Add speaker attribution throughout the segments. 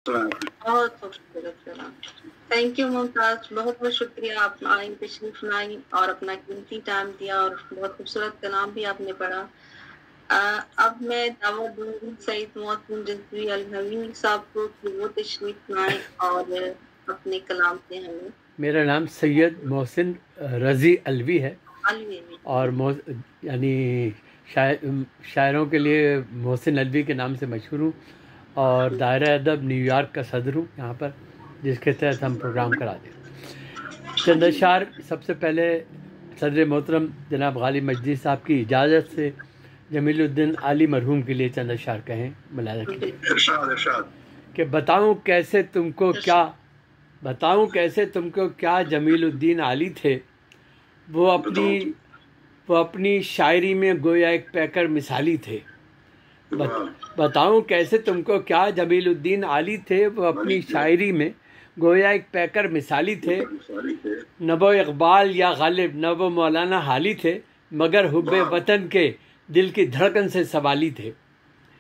Speaker 1: बहुत खूबसूरत कलाम। Thank you Mumtaz, बहुत बहुत शुक्रिया, आप आई तशरीफ लाई और अपना कीमती टाइम दिया और बहुत खूबसूरत कलाम भी आपने पढ़ा। अब मैं दावत दूंगी सईद मोहसिन रिजवी अल-हमीद साहब को कि वो तशरीफ लाएं और अपने कलाम से हमें।
Speaker 2: मेरा नाम सैयद मोहसिन रज़ी अलवी है और यानी शायरों के लिए मोहसिन अलवी के नाम से मशहूर हूँ और दायरा अदब न्यूयॉर्क का सदर हूँ यहाँ पर, जिसके तहत हम प्रोग्राम कराते हैं। चंद अशार सबसे पहले सदर मोहतरम जनाब गालिब मजदी साहब की इजाज़त से जमीलुद्दीन आली मरहूम के लिए चंद अशार कहें मुलाज़ा कि बताऊँ कैसे तुमको क्या जमीलुद्दीन आली थे, वो अपनी शायरी में गोया एक पैकर मिसाली थे। बताऊं कैसे तुमको क्या जमीलुद्दीन आली थे, वो अपनी शायरी में गोया एक पैकर मिसाली थे। न वो इकबाल या गालिब न वो मौलाना हाली थे, मगर हुब्बे वतन के दिल की धड़कन से सवाली थे।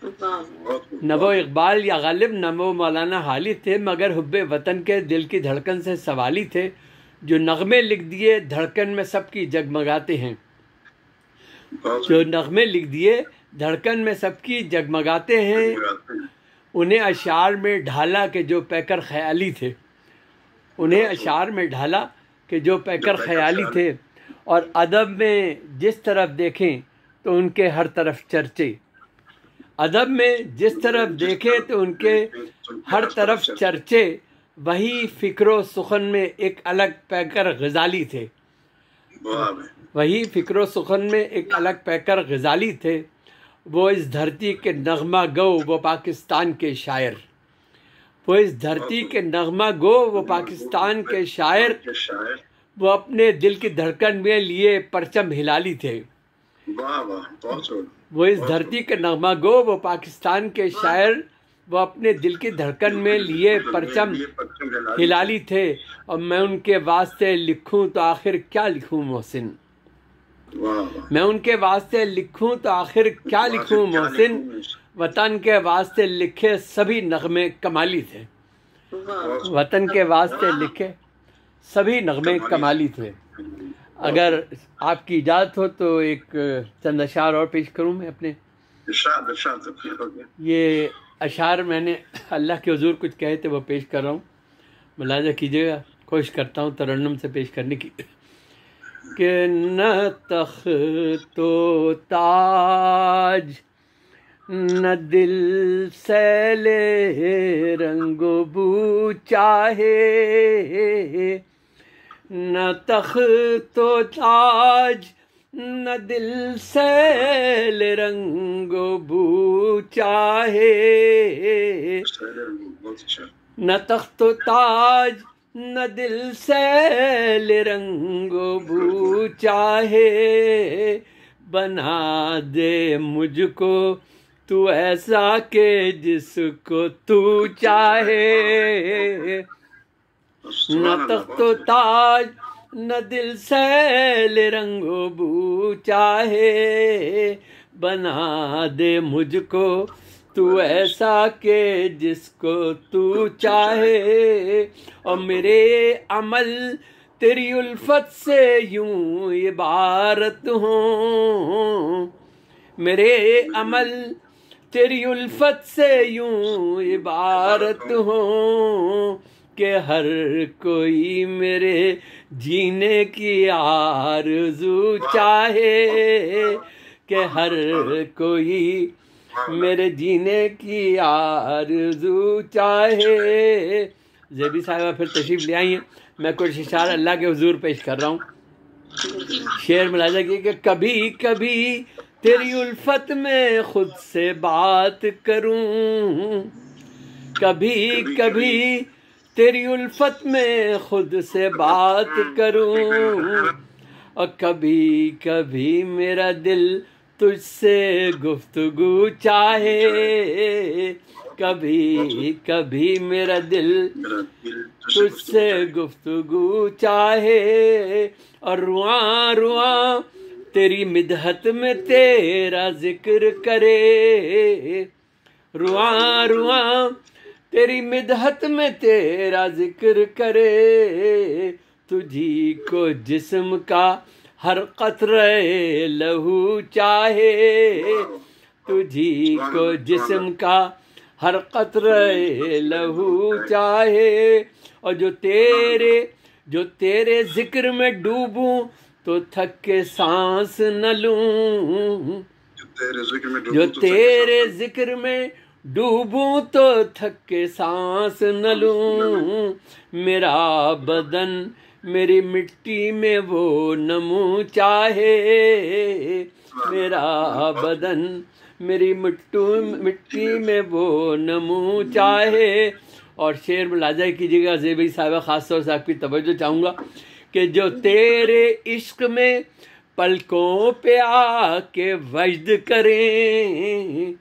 Speaker 2: न वो इकबाल या गालिब न वो मौलाना हाली थे, मगर हुब्बे वतन के दिल की धड़कन से सवाली थे। जो नगमे लिख दिए धड़कन में सबकी जगमगाते हैं, जो नगमे लिख दिए धड़कन में सबकी जगमगाते हैं। उन्हें अशार में ढाला के जो पैकर ख्याली थे, उन्हें अशार में ढाला के जो पैकर ख्याली थे। और अदब में जिस तरफ देखें तो उनके हर तरफ चर्चे, अदब में जिस तरफ देखें तो उनके हर तरफ चर्चे। वही फ़िक्रो सुखन में एक अलग पैकर गज़ाली थे, वही फ़िक्रो सुखन में एक अलग पैकर गज़ाली थे। वो इस धरती के नगमा गो वो पाकिस्तान के शायर, वो इस धरती के नगमा गो वो पाकिस्तान के शायर। वो अपने दिल की धड़कन में लिए परचम हिलाली थे, वो इस धरती के नगमा गो वो पाकिस्तान के शायर। वो अपने दिल की धड़कन में लिए परचम हिलाली थे। और मैं उनके वास्ते लिखूं तो आखिर क्या लिखूं मोहसिन, मैं उनके वास्ते लिखूं तो आखिर क्या लिखूं मोहसिन। वतन के वास्ते लिखे सभी नगमे कमाली थे, वतन के वास्ते लिखे सभी नगमे कमाली थे। अगर आपकी इजाज़त हो तो एक चंद अशार और पेश करूं मैं अपने। ये अशार मैंने अल्लाह के हुजूर कुछ कहे थे वो पेश कर रहा हूँ, मुलाज़ा कीजिएगा। कोशिश करता हूँ तरन्नुम से पेश करने की। कि न तख्तो ताज न दिल सैले रंगो बू चाहे, न तख्तो ताज न दिल सैल रंगो बू चाहे। न तख्तो ताज न दिल सैल रंगो बू चाहे। बना दे मुझको तू ऐसा के जिसको तू चाहे। न तख्तो ताज न दिल सैल रंगो बू चाहे। बना दे मुझको तू ऐसा के जिसको तू चाहे। और मेरे अमल तेरी उल्फत से यूं इबारत हों, मेरे अमल तेरी उल्फत से यूं इबारत हों। कि हर कोई मेरे जीने की आरज़ू चाहे, कि हर कोई मेरे जीने की आरज़ू चाहे। ज़ेबी साहिबा फिर तशरीफ़ ले आई हैं। मैं कुछ इशार अल्लाह के हुजूर पेश कर रहा हूँ। शेर मुलाज़ा किया कि कभी कभी तेरी उल्फत में खुद से बात करूँ, कभी कभी तेरी उल्फत में खुद से बात करूँ। और कभी कभी मेरा दिल तुझसे गुफ्तगू चाहे, कभी कभी मेरा दिल तुझसे गुफ्तगू चाहे। और रुआं रुआं तेरी मिदहत में तेरा जिक्र करे, रुआं रुआं तेरी मिदहत में तेरा जिक्र करे, तुझी को जिस्म का हर कतरे लहू चाहे, तुझी को जिस्म का हर कतरे लहू चाहे। और जो तेरे जिक्र में डूबूं तो थक के सांस न लूं, जो तेरे जिक्र में डूबूं तो थक के सांस न लूं। मेरा बदन मेरी मिट्टी में वो नमू चाहे, मेरा बदन मेरी मिट्टी में वो नमू चाहे। और शेर मुलाजा कीजिएगा ज़ेबी साहिबा, ख़ास तौर से आपकी तवज्जो चाहूँगा कि जो तेरे इश्क में पलकों पे आके वज्द करें,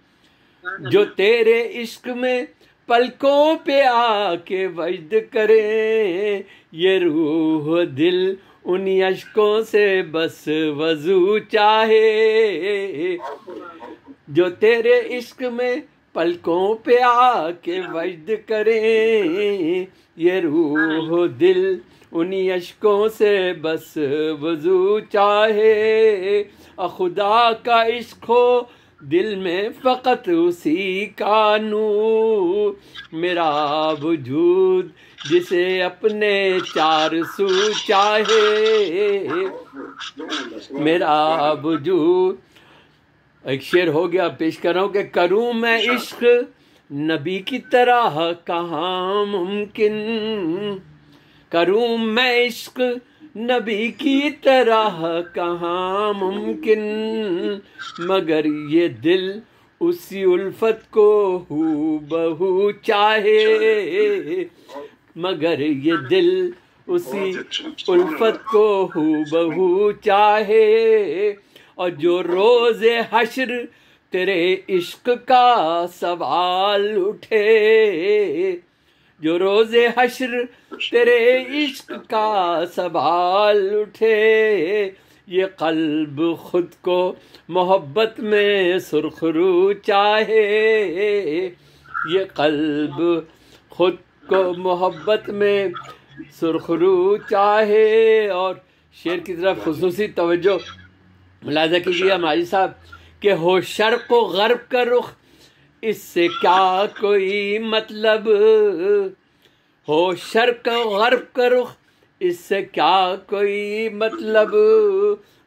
Speaker 2: जो तेरे इश्क में पलकों पे आके वज्द करें, ये रूह दिल उन्हीं अश्कों से बस वजू चाहे। जो तेरे इश्क में पलकों पे आके वज्द करें, ये रूह दिल उन्हीं अश्कों से बस वजू चाहे। खुदा का इश्क हो दिल में फ़कत उसी का नूर, मेरा वजूद जिसे अपने चार सू चाहे, मेरा वजूद। एक शेर हो गया, पेश कर रहा हूँ कि करूँ मैं इश्क नबी की तरह कहाँ मुमकिन, करूँ मैं इश्क नबी की तरह कहाँ मुमकिन, मगर ये दिल उसी उल्फत को हूबहू चाहे, मगर ये दिल उसी उल्फत को हूबहू चाहे। और जो रोज़े हश्र तेरे इश्क का सवाल उठे, जो रोज़े हश्र तेरे इश्क का सवाल उठे, ये कल्ब खुद को मोहब्बत में सुरखरू चाहे, ये कल्ब खुद को मोहब्बत में सुरखरू चाहे। और शेर की तरफ खुसूसी तवज्जो मुलाज़ा कीजिए माजी साहब कि हो शर्क़ व ग़र्ब का रुख इससे क्या कोई मतलब, हो शर्क़ व ग़र्ब का रुख इससे क्या कोई मतलब,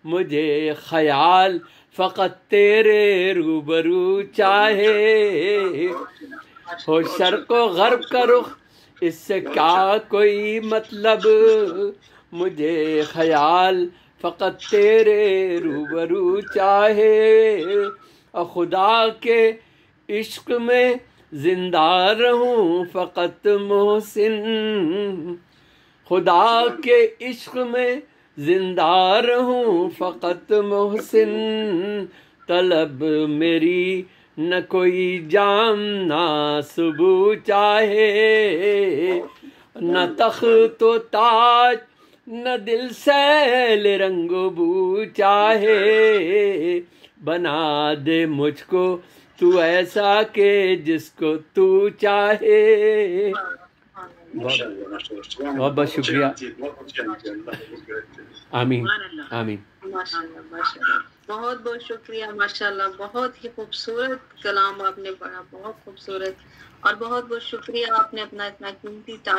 Speaker 2: मुझे ख़याल फ़क़त तेरे रूबरू चाहे, हो शर्क़ व ग़र्ब का रुख इससे क्या कोई मतलब, मुझे ख़याल फ़क़त तेरे रूबरू चाहे। और खुदा के इश्क में ज़िंदा रहूं फ़क़त मोहसिन, खुदा के इश्क में ज़िंदा रहूं फ़क़त मोहसिन, तलब मेरी न कोई जाम ना सुबह चाहे, न तख़्त व ताज न दिल सैल रंगो बू चाहे, बना दे मुझको तू ऐसा के जिसको तू चाहे। बहुत बहुत शुक्रिया। आमीन आमीन।
Speaker 1: माशाल्लाह माशाल्लाह, बहुत बहुत शुक्रिया। माशाल्लाह, बहुत ही खूबसूरत कलाम आपने पढ़ा, बहुत खूबसूरत। और बहुत बहुत शुक्रिया, आपने अपना इतना कीमती टाइम